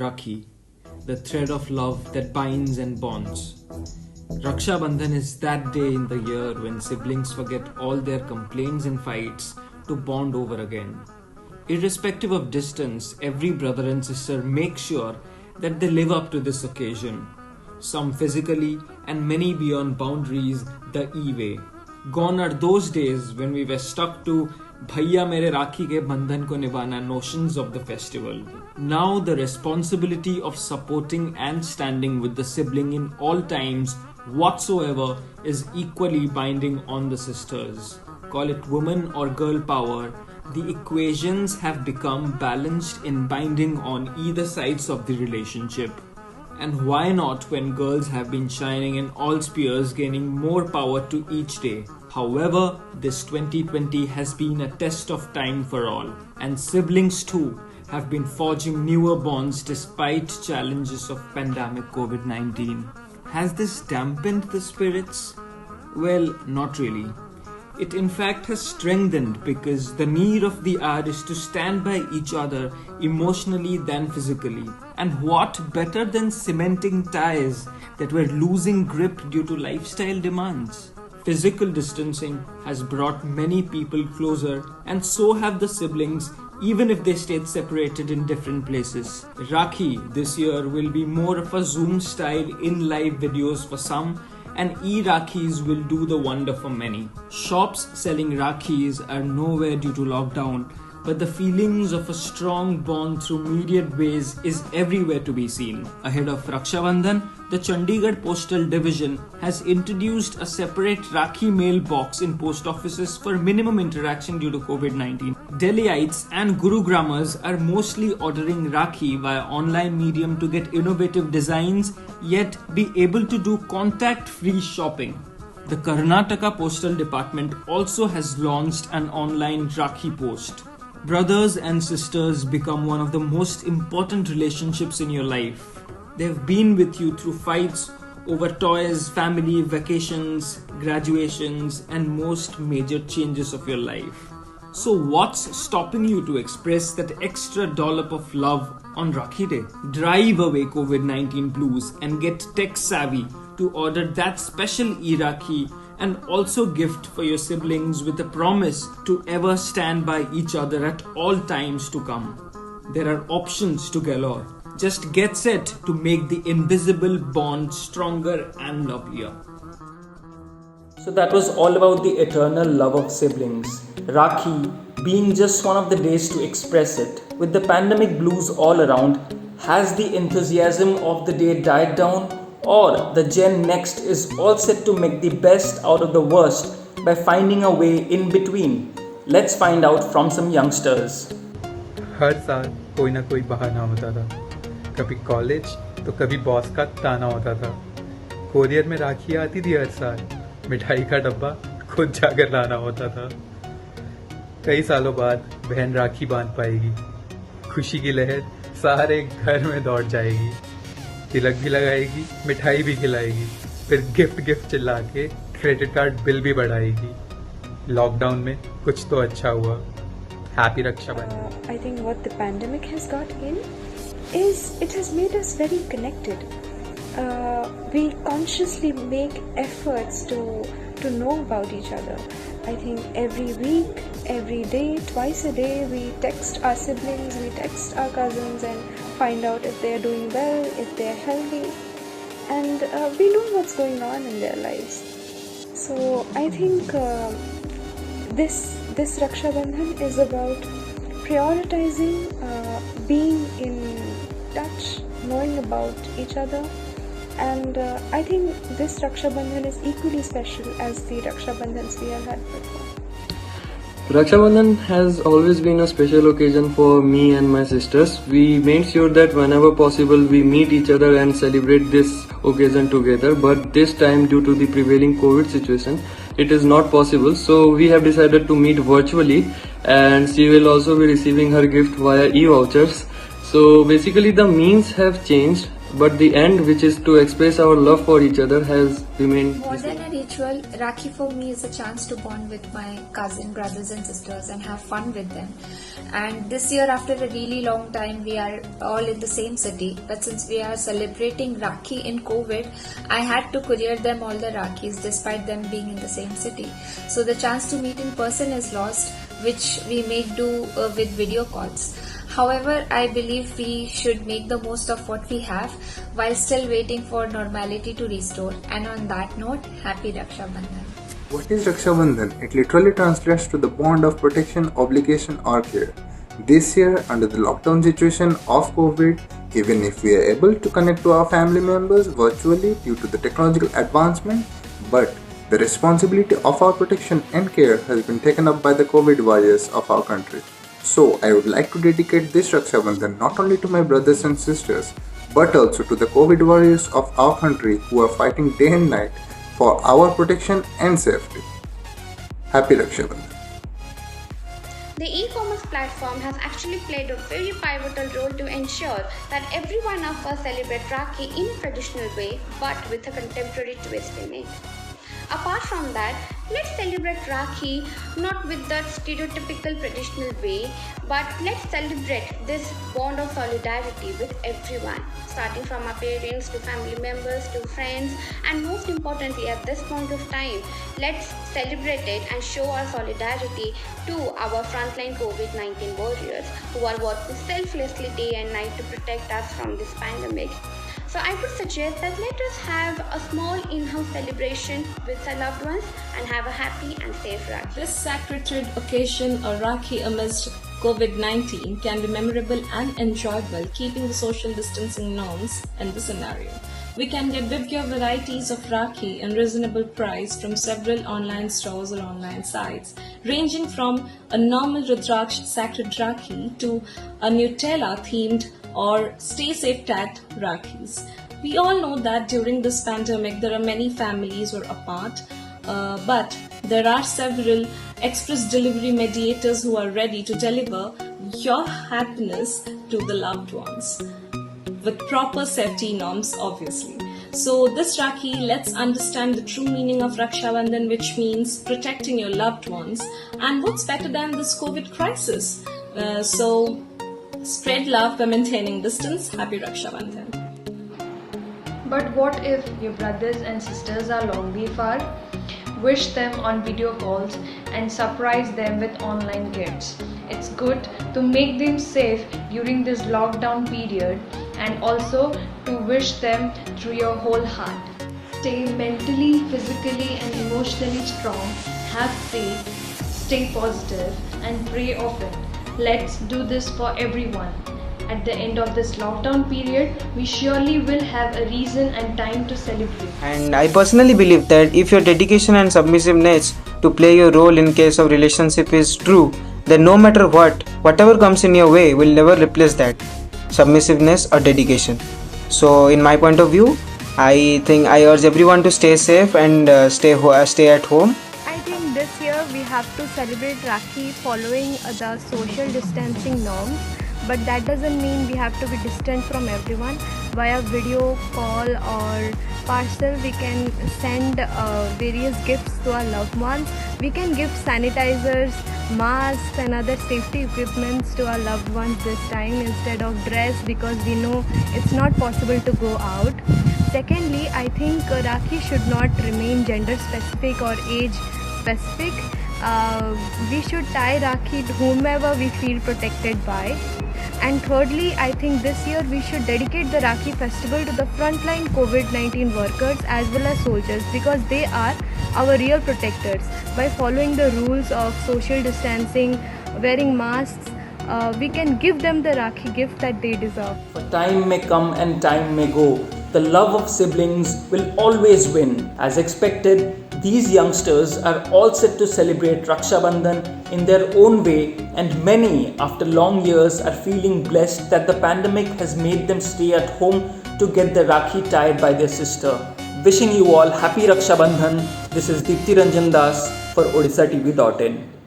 Rakhi, the thread of love that binds and bonds. Raksha Bandhan is that day in the year when siblings forget all their complaints and fights to bond over again. Irrespective of distance, every brother and sister make sure that they live up to this occasion. Some physically and many beyond boundaries the e-way. Gone are those days when we were stuck to Bhaiya mere Rakhi ke bandhan ko nibhana notions of the festival. Now the responsibility of supporting and standing with the sibling in all times whatsoever is equally binding on the sisters. Call it woman or girl power, the equations have become balanced in binding on either sides of the relationship. And why not when girls have been shining in all spheres, gaining more power to each day? However, this 2020 has been a test of time for all, and siblings too have been forging newer bonds despite challenges of pandemic COVID-19. Has this dampened the spirits? Well, not really. It in fact has strengthened because the need of the hour is to stand by each other emotionally than physically. And what better than cementing ties that were losing grip due to lifestyle demands? Physical distancing has brought many people closer, and so have the siblings, even if they stayed separated in different places. Rakhi this year will be more of a Zoom style in live videos for some, and e-Rakhis will do the wonder for many. Shops selling Rakhis are nowhere due to lockdown, but the feelings of a strong bond through myriad ways is everywhere to be seen. Ahead of Raksha Bandhan, the Chandigarh Postal Division has introduced a separate Rakhi mail box in post offices for minimum interaction due to COVID-19. Delhiites and Gurugrammers are mostly ordering Rakhi via online medium to get innovative designs, yet be able to do contact-free shopping. The Karnataka Postal Department also has launched an online Rakhi post. Brothers and sisters become one of the most important relationships in your life. They've been with you through fights over toys, family, vacations, graduations, and most major changes of your life. So what's stopping you to express that extra dollop of love on Rakhi Day? Drive away COVID-19 blues and get tech savvy to order that special e-Rakhi and also gift for your siblings with a promise to ever stand by each other at all times to come. There are options to galore. Just get set to make the invisible bond stronger and lovelier. So that was all about the eternal love of siblings. Rakhi being just one of the days to express it. With the pandemic blues all around, has the enthusiasm of the day died down? Or the Gen Next is all set to make the best out of the worst by finding a way in between? Let's find out from some youngsters. हर साल कोई ना कोई बहाना होता था, कभी college तो कभी बॉस का ताना होता था। कोरियर में राखी आती थी हर साल, मिठाई का डब्बा खुद जाकर लाना होता था। कई सालों बाद बहन राखी बांध पाएगी, खुशी की लहर सारे घर में दौड़ जाएगी। तिलक भी लगाएगी, मिठाई भी खिलाएगी, फिर गिफ्ट चिल्ला के क्रेडिट कार्ड बिल भी बढ़ाएगी। लॉकडाउन में कुछ तो अच्छा हुआ। Happy Rakshabandhan. I think what the pandemic has got in is it has made us very connected. We consciously make efforts to know about each other. I think every week, every day, twice a day, we text our siblings, we text our cousins and find out if they're doing well, if they're healthy, and we know what's going on in their lives. So I think this Raksha Bandhan is about prioritizing being in touch, knowing about each other, and I think this Raksha Bandhan is equally special as the Raksha Bandhans we have had before. Raksha Bandhan has always been a special occasion for me and my sisters. We made sure that whenever possible we meet each other and celebrate this occasion together, but this time due to the prevailing COVID situation it is not possible, so we have decided to meet virtually, and she will also be receiving her gift via e-vouchers. So basically the means have changed, but the end, which is to express our love for each other, has remained More the same. than a ritual, Rakhi for me is a chance to bond with my cousin brothers and sisters and have fun with them. And this year, after a really long time, we are all in the same city. But since we are celebrating Rakhi in COVID, I had to courier them all the Rakhis despite them being in the same city. So the chance to meet in person is lost, which we make do with video calls. However, I believe we should make the most of what we have while still waiting for normality to restore. And on that note, happy Raksha Bandhan. What is Raksha Bandhan? It literally translates to the bond of protection, obligation or care. This year, under the lockdown situation of COVID, even if we are able to connect to our family members virtually due to the technological advancement, but the responsibility of our protection and care has been taken up by the COVID warriors of our country. So, I would like to dedicate this Raksha Bandhan not only to my brothers and sisters, but also to the COVID warriors of our country who are fighting day and night for our protection and safety. Happy Raksha Bandhan. The e-commerce platform has actually played a very pivotal role to ensure that every one of us celebrate Rakhi in a traditional way, but with a contemporary twist in it. Apart from that, let's celebrate Rakhi not with that stereotypical traditional way, but let's celebrate this bond of solidarity with everyone, starting from our parents to family members to friends, and most importantly at this point of time, let's celebrate it and show our solidarity to our frontline COVID-19 warriors who are working selflessly day and night to protect us from this pandemic. So I would suggest that let us have a small in-house celebration with our loved ones and have a happy and safe Rakhi. This sacred occasion, a Rakhi amidst COVID-19, can be memorable and enjoyable, keeping the social distancing norms in the scenario. We can get bigger varieties of Rakhi in reasonable price from several online stores or online sites, ranging from a normal Rudraksh sacred Rakhi to a Nutella-themed or stay safe tagged Rakhis. We all know that during this pandemic there are many families who are apart, but there are several express delivery mediators who are ready to deliver your happiness to the loved ones with proper safety norms, obviously. So this Rakhi, let's understand the true meaning of Raksha Bandhan, which means protecting your loved ones. And what's better than this COVID crisis? So spread love by maintaining distance. Happy Raksha Bandhan. But what if your brothers and sisters are long way far? Wish them on video calls and surprise them with online gifts. It's good to make them safe during this lockdown period and also to wish them through your whole heart. Stay mentally, physically and emotionally strong, have faith, stay positive and pray often. Let's do this for everyone. At the end of this lockdown period, we surely will have a reason and time to celebrate. And I personally believe that if your dedication and submissiveness to play your role in case of relationship is true, then no matter whatever comes in your way will never replace that submissiveness or dedication. So in my point of view, I think I urge everyone to stay safe and stay at home. I think this year we have to celebrate Rakhi following the social distancing norms, but that doesn't mean we have to be distant from everyone. Via video call or parcel we can send various gifts to our loved ones. We can give sanitizers, masks and other safety equipments to our loved ones this time instead of dress, because we know it's not possible to go out. Secondly, I think Rakhi should not remain gender specific or age specific. We should tie Rakhi to whomever we feel protected by. And thirdly, I think this year we should dedicate the Rakhi festival to the frontline COVID-19 workers as well as soldiers, because they are our real protectors. By following the rules of social distancing, wearing masks, we can give them the Rakhi gift that they deserve. Time may come and time may go. The love of siblings will always win. As expected, these youngsters are all set to celebrate Raksha Bandhan in their own way, and many, after long years, are feeling blessed that the pandemic has made them stay at home to get the Rakhi tied by their sister. Wishing you all happy Raksha Bandhan. This is Deepti Ranjan Das for OdishaTV.in.